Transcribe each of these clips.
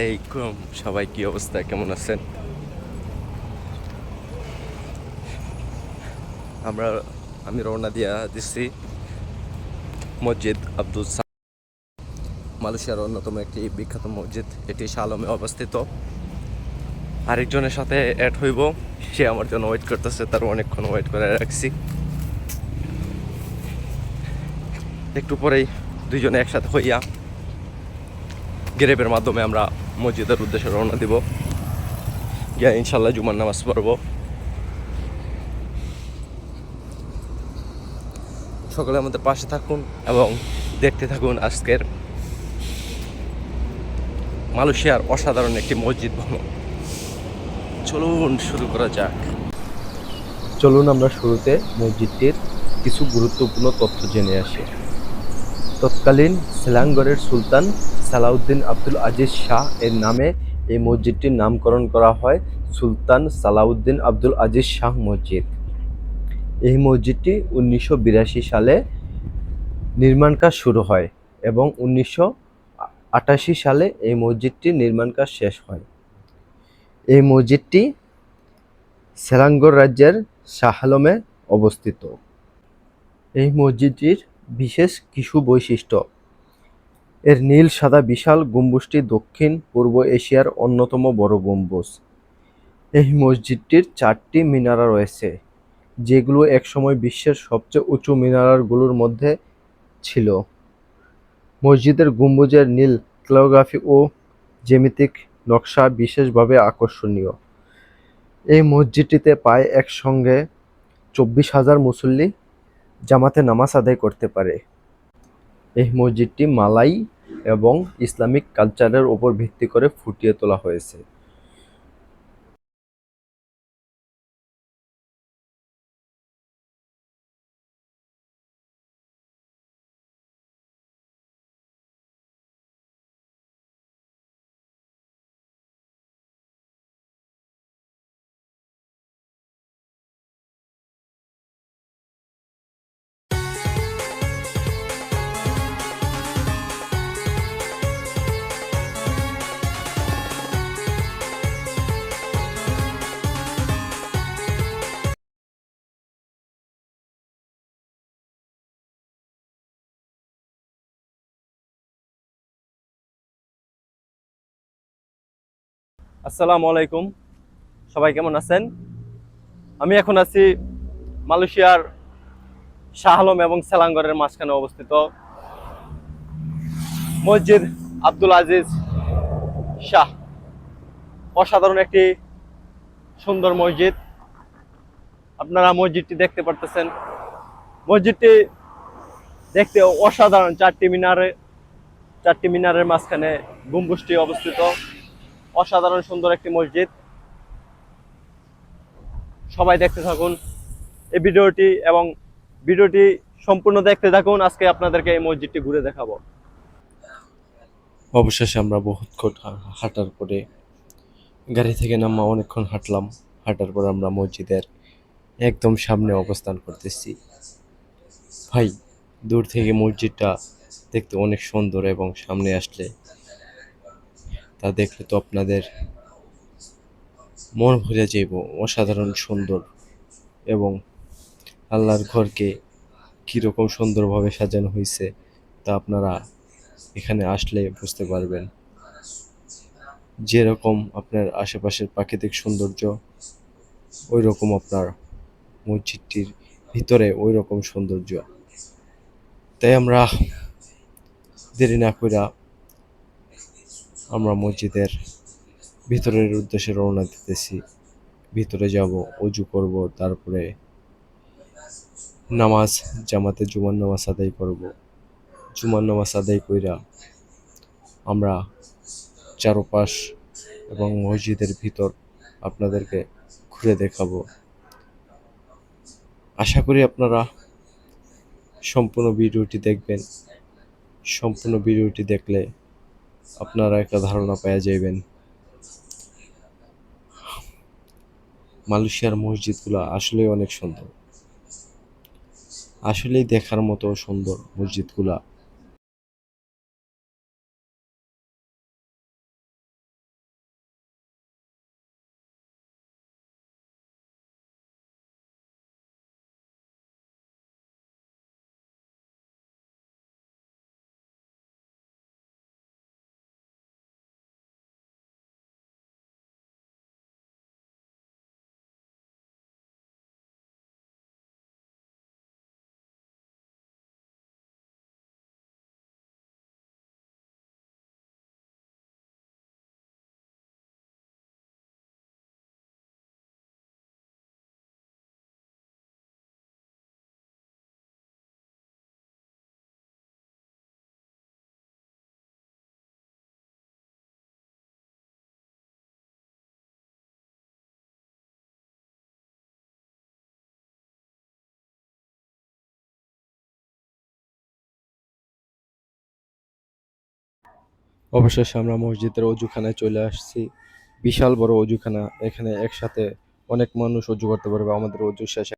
আলাইকুম, সবাই কি অবস্থা, কেমন আছেন? আমরা আমি রওনা দিয়া দিচ্ছি মসজিদ আব্দুল মালয়েশিয়ার অন্যতম একটি বিখ্যাত মসজিদ, এটি শালমে অবস্থিত। আরেকজনের সাথে অ্যাড হইব, সে আমার জন্য ওয়েট করতেছে, তার অনেকক্ষণ ওয়েট করে রাখছি। একটু পরেই দুইজনে একসাথে হইয়া গ্রেপের মাধ্যমে আমরা মসজিদের উদ্দেশ্যে রওনা দিব, গিয়া ইনশাল্লাহ জুমার নামাজ পড়বো। সকলে আমাদের পাশে থাকুন এবং দেখতে থাকুন আজকের মালয়েশিয়ার অসাধারণ একটি মসজিদ ভ্রমণ। চলুন শুরু করা যাক। চলুন আমরা শুরুতে মসজিদটির কিছু গুরুত্বপূর্ণ তথ্য জেনে আসি। তৎকালীন সেলাঙ্গরের সুলতান সালাউদ্দিন আব্দুল আজিজ শাহ এর নামে এই মসজিদটির নামকরণ করা হয় সুলতান সালাউদ্দিন আব্দুল আজিজ শাহ মসজিদ। এই মসজিদটি 1982 সালে নির্মাণ কাজ শুরু হয় এবং 1988 সালে এই মসজিদটির নির্মাণ কাজ শেষ হয়। এই মসজিদটি সেলাঙ্গর রাজ্যের শাহ-আলমে অবস্থিত। এই মসজিদটির বিশেষ কিছু বৈশিষ্ট্য: এর নীল সাদা বিশাল গম্বুজটি দক্ষিণ পূর্ব এশিয়ার অন্যতম বড় গম্বুজ। এই মসজিদটির 4টি মিনারা রয়েছে, যেগুলো একসময় বিশ্বের সবচেয়ে উঁচু মিনারগুলোর মধ্যে ছিল। মসজিদের গম্বুজের নীল ক্যালিগ্রাফি ও জ্যামিতিক নকশা বিশেষভাবে আকর্ষণীয়। এই মসজিদটিতে প্রায় একসঙ্গে 24,000 মুসল্লি জামাতে নামাজ আদায় করতে পারে। এই মসজিদটি মালাই এবং ইসলামিক কালচারের উপর ভিত্তি করে ফুটিয়ে তোলা হয়েছে। আসসালামু আলাইকুম, সবাই কেমন আছেন? আমি এখন আছি মালয়েশিয়ার শাহ আলম এবং সেলাঙ্গরের মাঝখানে অবস্থিত মসজিদ আব্দুল আজিজ শাহ। অসাধারণ একটি সুন্দর মসজিদ। আপনারা মসজিদটি দেখতে পারতেছেন। মসজিদটি দেখতে অসাধারণ। 4টি মিনারের মাঝখানে গম্বুজটি অবস্থিত। অসাধারণ সুন্দর একটি মসজিদ। সবাই দেখতে থাকুন এই ভিডিওটি এবং ভিডিওটি সম্পূর্ণ দেখতে থাকুন। আজকে আপনাদেরকে এই মসজিদটি ঘুরে দেখাবো। অবশেষে আমরা বহুক্ষণ হাঁটার পরে গাড়ি থেকে নামা অনেকক্ষণ হাঁটলাম। হাঁটার পর আমরা মসজিদের একদম সামনে অবস্থান করতেছি। ভাই, দূর থেকে মসজিদটা দেখতে অনেক সুন্দর এবং সামনে আসলে তা দেখলে তো আপনাদের মন ভরে যাইব। অসাধারণ সুন্দর এবং আল্লাহর ঘরকে কীরকম সুন্দরভাবে সাজানো হয়েছে তা আপনারা এখানে আসলে বুঝতে পারবেন। যেরকম আপনার আশেপাশের প্রাকৃতিক সৌন্দর্য, ওই রকম আপনার মসজিদটির ভিতরে ওই রকম সৌন্দর্য। তাই আমরা দেরি না কইরা আমরা মসজিদের ভিতরের উদ্দেশ্যে রওনা দিতেছি। ভিতরে যাব, অজু করব, তারপরে নামাজ জামাতে জুমার নামাজ আদায় করব। জুমার নামাজ আদায় কইরা আমরা চারপাশ এবং মসজিদের ভিতর আপনাদেরকে ঘুরে দেখাবো। আশা করি আপনারা সম্পূর্ণ ভিডিওটি দেখবেন। সম্পূর্ণ ভিডিওটি দেখলে আপনারা একটা ধারণা পেয়ে যাবেন মালয়েশিয়ার মসজিদগুলো আসলেই অনেক সুন্দর। আসলেই দেখার মতো সুন্দর মসজিদগুলা। অবশেষে আমরা মসজিদের অজুখানায় চলে আসছি। বিশাল বড় অজুখানা, এখানে একসাথে অনেক মানুষ অজু করতে পারবে। আমাদের অজু শেষে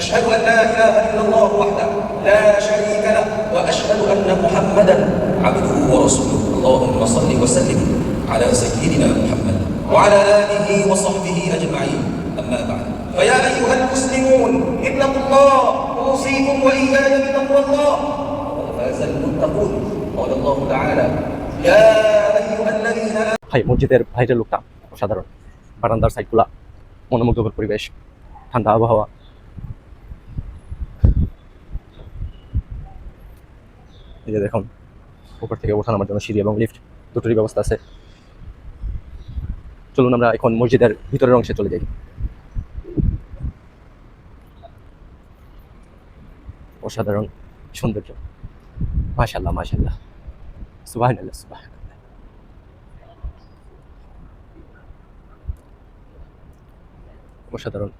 أشهد أن لا إله إلا الله وحده لا شريك له وأشهد أن محمدا عبده ورسوله اللهم صل وسلم على سيدنا محمد وعلى آله وصحبه أجمعين أما بعد فيا أيها المسلمون اتقوا الله أوصيكم وإياي بتقوى الله وقد فاز المتقون قال الله تعالى يا أيها الذين ভাই মসজিদের বাইরের লোকটা অসাধারণ। বারান্দার সাইডগুলা, মনোমুগ্ধকর পরিবেশ, ঠান্ডা আবহাওয়া। এই যে দেখুন, উপর থেকে ওঠানামার জন্য সিঁড়ি এবং লিফট দুটোরই ব্যবস্থা আছে। চলুন আমরা এখন মসজিদের ভিতরের অংশে চলে যাই। অসাধারণ সৌন্দর্য, মাশাআল্লাহ মাশাআল্লাহ, সুবহানাল্লাহ সুবহানাল্লাহ। অসাধারণ,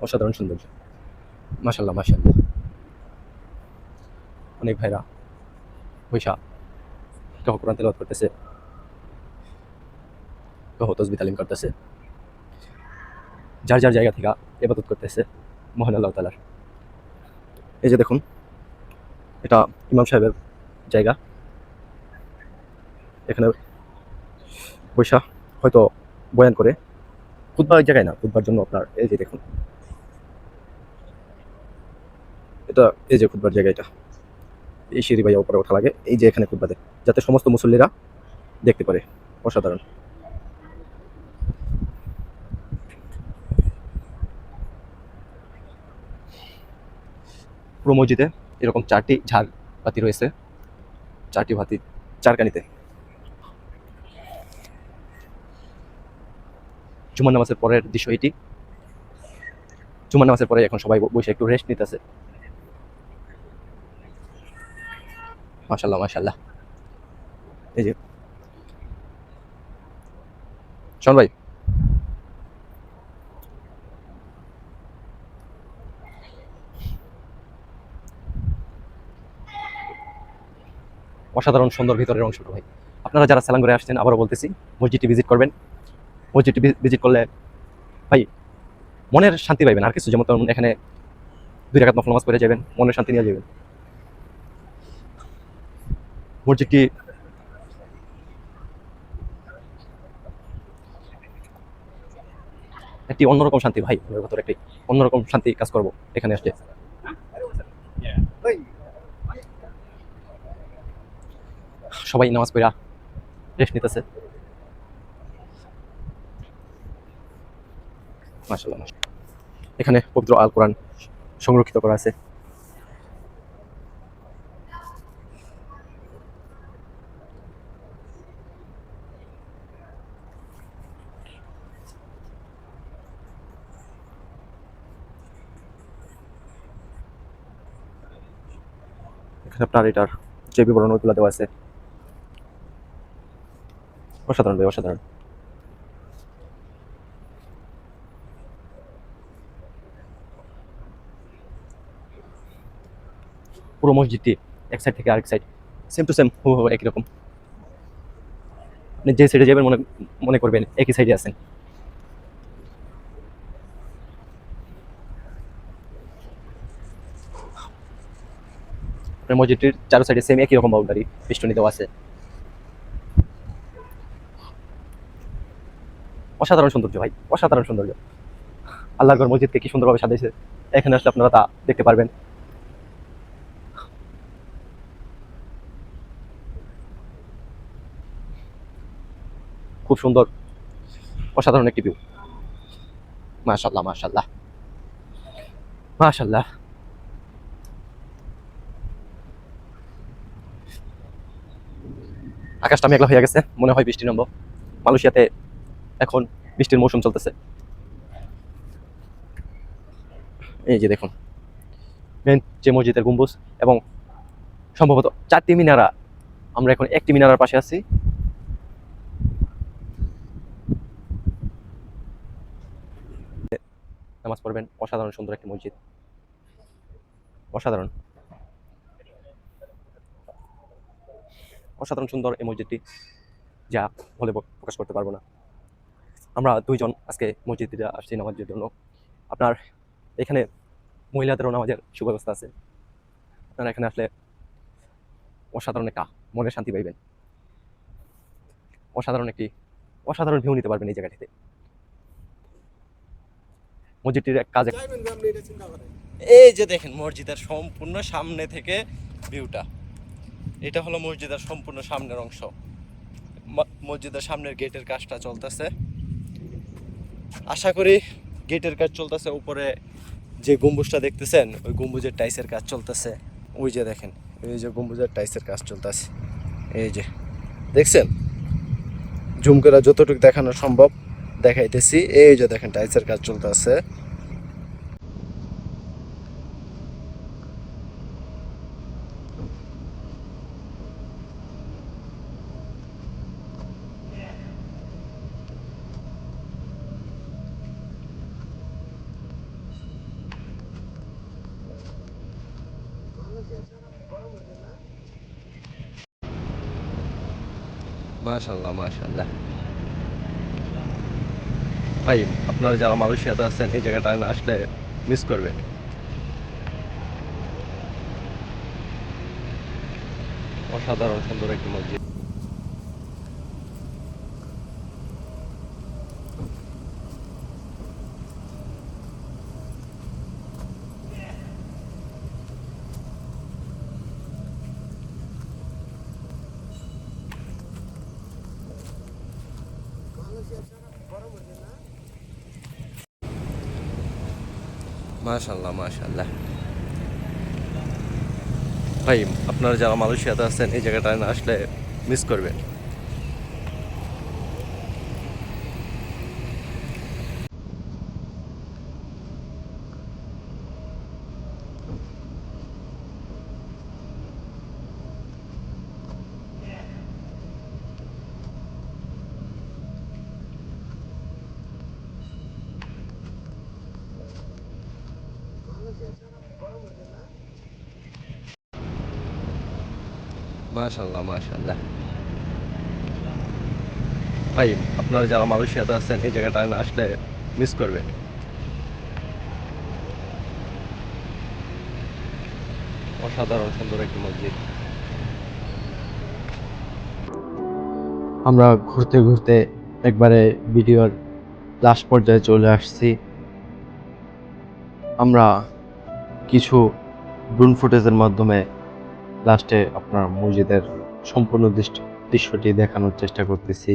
অসাধারণ সৌন্দর্য, মাশাআল্লাহ মাশাআল্লাহ। অনেক ভাইরা বৈশা কেউ কোরআন তেলাওয়াত করতেছে, কেউ তাসবিহ তালিম করতেছে, যার যার জায়গা থেকে ইবাদত করতেছে মহান আল্লাহ তাআলার। এই যে দেখুন, এটা ইমাম সাহেবের জায়গা। এখানে বৈশা হয়তো বয়ান করে, খুতবার জায়গায় না, খুতবার জন্য আপনার এই যে দেখুন, এটা এই যে খুতবার জায়গা, এটা এই সিঁড়ি বাইয়া উপরে ওঠা লাগে, এই যে এখানে খুতবা দেয় যাতে সমস্ত মুসল্লিরা দেখতে পারে। অসাধারণ। পুরো মসজিদে এরকম 4টি ঝাড় বাতি রয়েছে, 4টি বাতি চারকানিতে। জুমার নামাজের পরের দৃশ্য এটি। জুমার নামাজের পরে এখন সবাই বসে একটু রেস্ট নিতেছে। মাশাআল্লাহ মাশাআল্লাহ। এই যে শোন ভাই, অসাধারণ সুন্দর ভিতরের অংশটা ভাই। আপনারা যারা সালাঙ্গরে আসছেন, আবারও বলতেছি, মসজিদটি ভিজিট করবেন। মসজিদটি ভিজিট করলে ভাই মনের শান্তি পাইবেন, আর কিছু যেমন এখানে 2 রাকাত নফল নামাজ পড়ে যাবেন, মনের শান্তি নিয়ে যাবেন। মসজিদটি একটি অন্যরকম শান্তি ভাই, মনের ভেতরে একটি অন্যরকম শান্তি কাজ করবো এখানে আসলে। সবাই নামাজ পড়া রেস্ট নিতেছে। মাশাআল্লাহ মাশাআল্লাহ। এখানে পবিত্র আল কোরআন সংরক্ষিত করা আছে। এখানে আপনার এটার যে বিবরণ ওইগুলো দেওয়া আছে। অসাধারণ ভাই, অসাধারণ। পুরো মসজিদটি এক সাইড থেকে আরেক সাইড সেম টু সেম হু একই রকম। আপনি যে সাইডে যাবেন মনে মনে করবেন একই সাইডে আছেন। আপনার মসজিদটির চারো সাইডে সেম একই রকম বাউন্ডারি বেষ্টনী দেওয়া আছে। অসাধারণ সৌন্দর্য ভাই, অসাধারণ সৌন্দর্য। আল্লাহর ঘর মসজিদকে কি সুন্দরভাবে সাজিয়েছে, এখানে আসলে আপনারা তা দেখতে পারবেন। খুব সুন্দর, অসাধারণ একটি ভিউ। মাশাআল্লাহ, মাশাআল্লাহ, মাশাআল্লাহ। আকাশটা মেঘলা হয়ে গেছে, মনে হয় বৃষ্টি নামবো। মালয়েশিয়াতে এখন বৃষ্টির মৌসুম চলতেছে। এই যে দেখুন মেন যে মসজিদের গম্বুজ এবং সম্ভবত 4টি মিনারা। আমরা এখন একটি মিনারার পাশে আছি। নামাজ পড়বেন। অসাধারণ সুন্দর একটি মসজিদ, অসাধারণ, অসাধারণ সুন্দর এই মসজিদটি, যা বলে প্রকাশ করতে পারবো না। আমরা দুইজন আজকে মসজিদে আসছি নামাজের জন্য। আপনার এখানে মহিলাদেরও নামাজের সুব্যবস্থা আছে। আপনারা এখানে আসলে অসাধারণ একটা মনের শান্তি পাইবেন। অসাধারণ ভিউ নিতে পারবেন এই জায়গাটিতে। মসজিদটির এক কাজে এই যে দেখেন মসজিদের সম্পূর্ণ সামনে থেকে ভিউটা। এটা হলো মসজিদের সম্পূর্ণ সামনের অংশ। মসজিদের সামনের গেটের কাজটা চলতেছে। আশা করি গেটের কাজ চলতেছে। উপরে যে গম্বুজটা দেখতেছেন ওই গম্বুজের টাইসের কাজ চলতেছে। ওই যে দেখেন এই যে গম্বুজের টাইসের কাজ চলতেছে। এই যে দেখছেন, জুম করে যতটুকু দেখানো সম্ভব দেখাইতেছি। এই যে দেখেন টাইসের কাজ চলতেছে। মাশাআল্লাহ, মাশাআল্লাহ। ভাই আপনারা যারা মালয়েশিয়াতে আছেন এই জায়গাটা না আসলে মিস করবেন। অসাধারণ সুন্দর একটি মসজিদ। মাশাআল্লাহ, মাশাআল্লাহ। ভাই আপনারা যারা মালয়েশিয়াতে আছেন এই জায়গাটা না আসলে মিস করবেন। মাশাআল্লাহ, মাশাআল্লাহ। ভাই আপনারা যারা মালয়েশিয়াতে আছেন এই জায়গাটা না আসলে মিস করবেন। অসাধারণ সুন্দর একটি মসজিদ। আমরা ঘুরতে ঘুরতে একবারে ভিডিওর লাস্ট পর্যায়ে চলে আসছি। আমরা কিছু ড্রোন ফুটেজের মাধ্যমে লাস্টে আপনার মসজিদের সম্পূর্ণ দৃশ্যটি দেখানোর চেষ্টা করতেছি।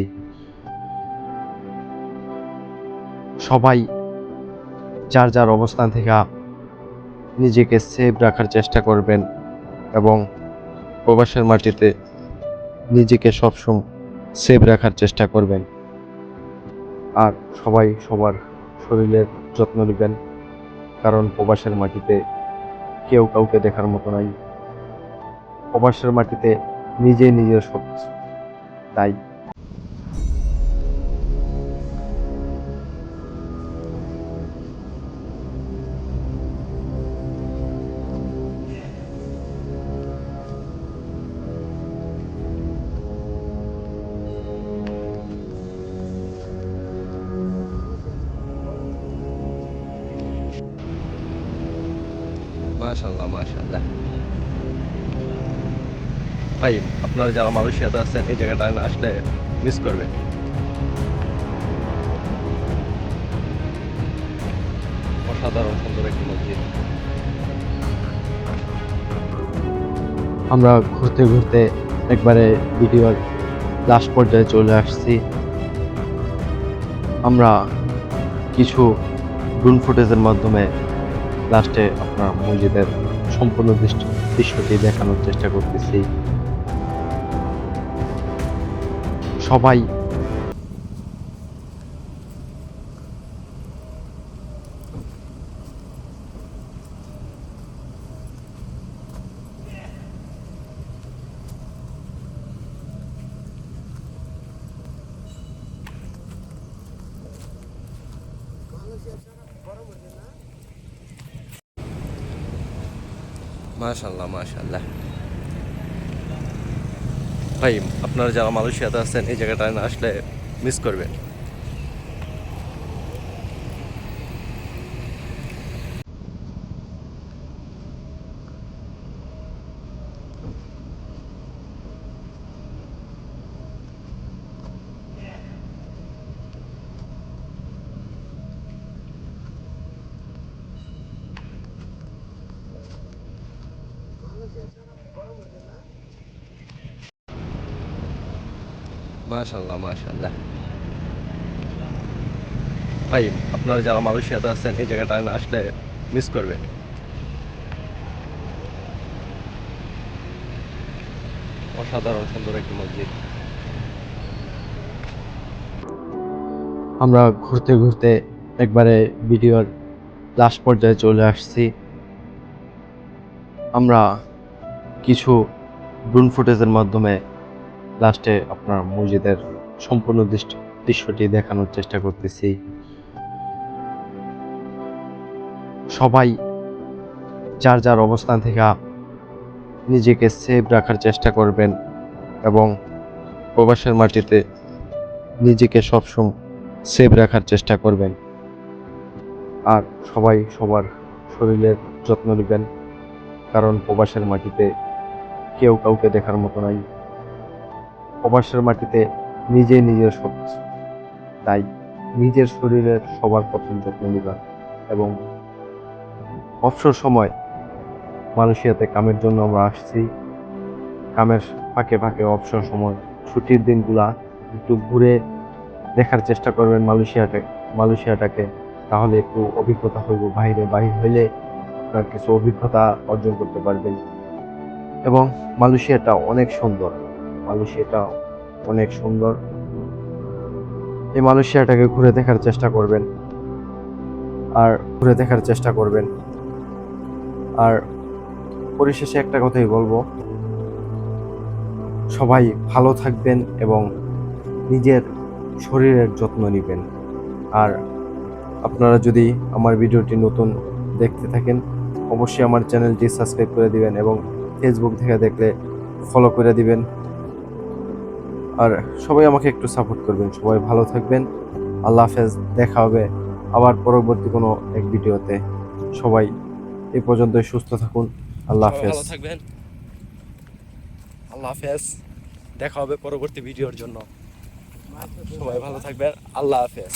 সবাই যার যার অবস্থান থেকে নিজেকে সেভ রাখার চেষ্টা করবেন এবং প্রবাসের মাটিতে নিজেকে সবসময় সেভ রাখার চেষ্টা করবেন। আর সবাই সবার শরীরের যত্ন নেবেন, কারণ প্রবাসের মাটিতে কেউ কাউকে দেখার মতো নাই। প্রবাসের মাটিতে নিজেই নিজের সব তাই মাশাআল্লাহ মাশাআল্লাহ। ভাই আপনারা যারা মালয়েশিয়াতে আছেন এই জায়গাটা না আসলে মিস করবেন। অসাধারণ সুন্দর একটি মসজিদ। আমরা ঘুরতে ঘুরতে একবারে ভিডিওর লাস্ট পর্যায়ে চলে আসছি। আমরা কিছু ড্রোন ফুটেজের মাধ্যমে লাস্টে আপনার মসজিদের সম্পূর্ণ দৃশ্যটি দেখানোর চেষ্টা করতেছি। সবাই মাশাআল্লাহ মাশাআল্লাহ। ভাই আপনারা যারা মালয়েশিয়াতে আছেন এই জায়গাটা না আসলে মিস করবেন। মাশাআল্লাহ মাশাআল্লাহ। ভাই আপনারা যারা মালয়েশিয়াতে আছেন এই জায়গাটা না আসলে মিস করবেন। অসাধারণ সুন্দর একটি মসজিদ। আমরা ঘুরতে ঘুরতে একবারে ভিডিওর লাস্ট পর্যায়ে চলে আসছি। আমরা কিছু ড্রোন ফুটেজের মাধ্যমে লাস্টে আপনার মসজিদের সম্পূর্ণ দৃশ্যটি দেখানোর চেষ্টা করতেছি। সবাই যার যার অবস্থান থেকে নিজেকে সেভ রাখার চেষ্টা করবেন এবং প্রবাসের মাটিতে নিজেকে সবসময় সেভ রাখার চেষ্টা করবেন। আর সবাই সবার শরীরের যত্ন নেবেন, কারণ প্রবাসের মাটিতে কেউ কাউকে দেখার মতো নাই। প্রবাসের মাটিতে নিজেই নিজের সব, তাই নিজের শরীরের সবার প্রথম যত্ন নেবেন। এবং অবসর সময় মালয়েশিয়াতে কামের জন্য আমরা আসছি। কামের ফাঁকে ফাঁকে অবসর সময় ছুটির দিনগুলা একটু ঘুরে দেখার চেষ্টা করবেন মালয়েশিয়াটাকে, তাহলে একটু অভিজ্ঞতা হইব। বাহির হইলে আপনার কিছু অভিজ্ঞতা অর্জন করতে পারবেন। এবং মালয়েশিয়াটা অনেক সুন্দর, মালয়েশিয়াটা অনেক সুন্দর। এই মালয়েশিয়াটাকে ঘুরে দেখার চেষ্টা করবেন আর পরিশেষে একটা কথাই বলবো, সবাই ভালো থাকবেন এবং নিজের শরীরের যত্ন নেবেন। আর আপনারা যদি আমার ভিডিওটি নতুন দেখতে থাকেন অবশ্যই আমার চ্যানেলটি সাবস্ক্রাইব করে দিবেন এবং ফেসবুক থেকে দেখলে ফলো করে দিবেন। আর সবাই আমাকে একটু সাপোর্ট করবেন। সবাই ভালো থাকবেন। আল্লাহ হাফেজ। দেখা হবে আবার পরবর্তী কোনো এক ভিডিওতে। সবাই এই পর্যন্তই সুস্থ থাকুন। আল্লাহ হাফেজ। ভালো থাকবেন। আল্লাহ হাফেজ। দেখা হবে পরবর্তী ভিডিওর জন্য। সবাই ভালো থাকবেন। আল্লাহ হাফেজ।